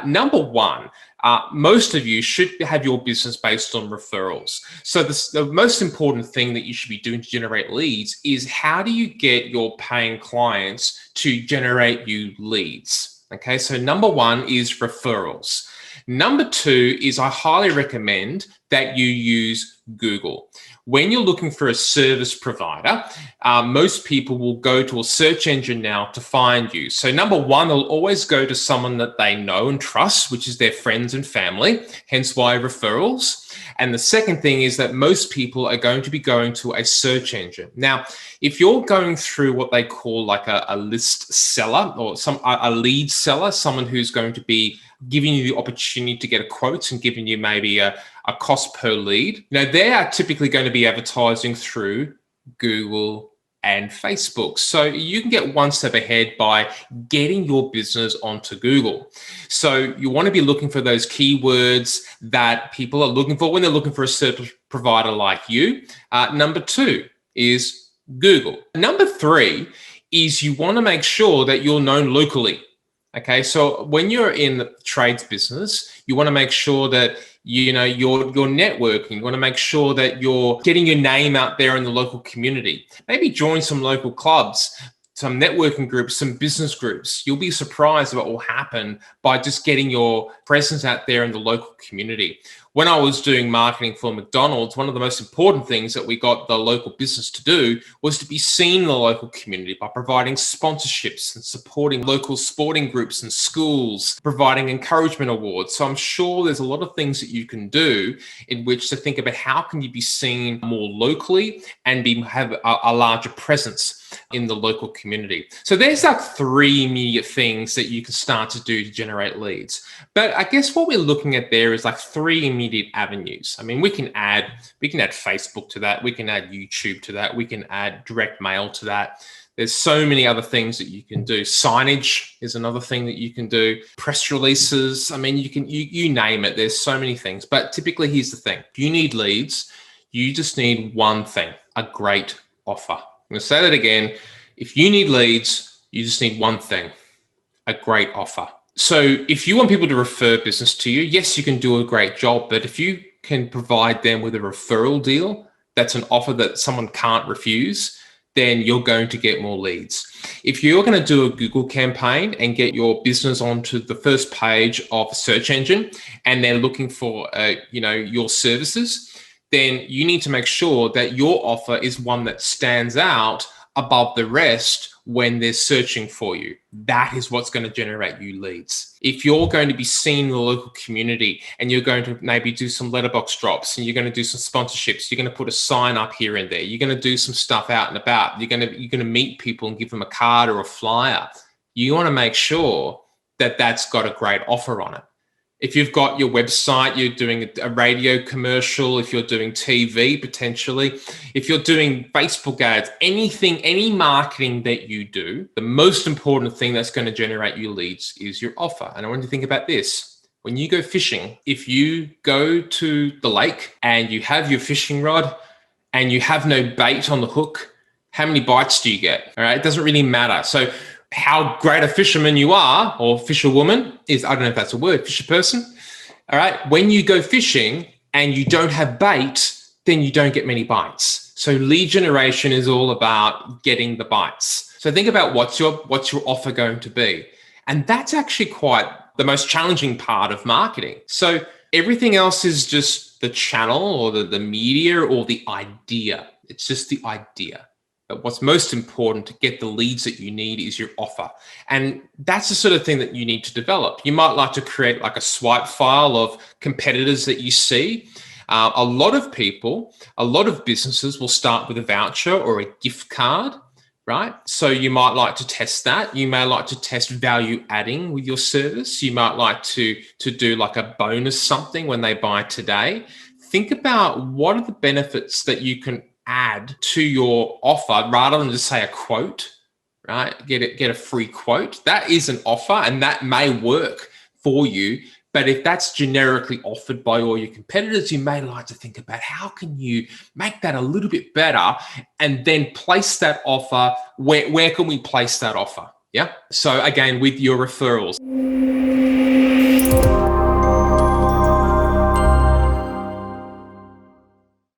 Number one, most of you should have your business based on referrals. So the most important thing that you should be doing to generate leads is how do you get your paying clients to generate you leads? Okay, so number one is referrals. Number two is I highly recommend that you use Google. When you're looking for a service provider, most people will go to a search engine now to find you. So number one, they'll always go to someone that they know and trust, which is their friends and family, hence why referrals. And the second thing is that most people are going to be going to a search engine. Now, if you're going through what they call like a list seller or a lead seller, someone who's going to be giving you the opportunity to get a quote and giving you maybe a cost per lead, they are typically going to be advertising through Google and Facebook. So you can get one step ahead by getting your business onto Google. So you want to be looking for those keywords that people are looking for when they're looking for a service provider like you. Number two is Google. Number three is you want to make sure that you're known locally. Okay, so when you're in the trades business, you want to make sure that you're networking. You want to make sure that you're getting your name out there in the local community. Maybe join some local clubs, some networking groups, some business groups. You'll be surprised what will happen by just getting your presence out there in the local community. When I was doing marketing for McDonald's, one of the most important things that we got the local business to do was to be seen in the local community by providing sponsorships and supporting local sporting groups and schools, providing encouragement awards. So I'm sure there's a lot of things that you can do in which to think about how can you be seen more locally and have a larger presence in the local community. So there's like three immediate things that you can start to do to generate leads. But I guess what we're looking at there is like three immediate avenues. I mean, we can add Facebook to that. We can add YouTube to that. We can add direct mail to that. There's so many other things that you can do. Signage is another thing that you can do. Press releases. I mean, you name it. There's so many things. But typically, here's the thing. If you need leads, you just need one thing, a great offer. I'm going to say that again. If you need leads, you just need one thing, a great offer. So if you want people to refer business to you, yes, you can do a great job. But if you can provide them with a referral deal, that's an offer that someone can't refuse, then you're going to get more leads. If you're going to do a Google campaign and get your business onto the first page of a search engine and they're looking for your services, then you need to make sure that your offer is one that stands out above the rest when they're searching for you. That is what's going to generate you leads. If you're going to be seen in the local community and you're going to maybe do some letterbox drops and you're going to do some sponsorships, you're going to put a sign up here and there, you're going to do some stuff out and about, you're going to meet people and give them a card or a flyer, you want to make sure that that's got a great offer on it. If you've got your website, you're doing a radio commercial, if you're doing TV potentially, if you're doing Facebook ads, any marketing that you do, the most important thing that's going to generate you leads is your offer. And I want you to think about this. When you go fishing, if you go to the lake and you have your fishing rod and you have no bait on the hook, how many bites do you get? All right, it doesn't really matter. So how great a fisherman you are, or fisherwoman is, I don't know if that's a word, fisher person. All right. When you go fishing and you don't have bait, then you don't get many bites. So lead generation is all about getting the bites. So think about what's your offer going to be. And that's actually quite the most challenging part of marketing. So everything else is just the channel or the media or the idea. It's just the idea. But what's most important to get the leads that you need is your offer. And that's the sort of thing that you need to develop. You might like to create like a swipe file of competitors that you see. A lot of businesses will start with a voucher or a gift card, right? So you might like to test that. You may like to test value adding with your service. You might like to do like a bonus something when they buy today. Think about what are the benefits that you can add to your offer rather than just say a quote, right? Get a free quote. That is an offer and that may work for you. But if that's generically offered by all your competitors, you may like to think about how can you make that a little bit better and then place that offer. Where can we place that offer? Yeah. So again, with your referrals.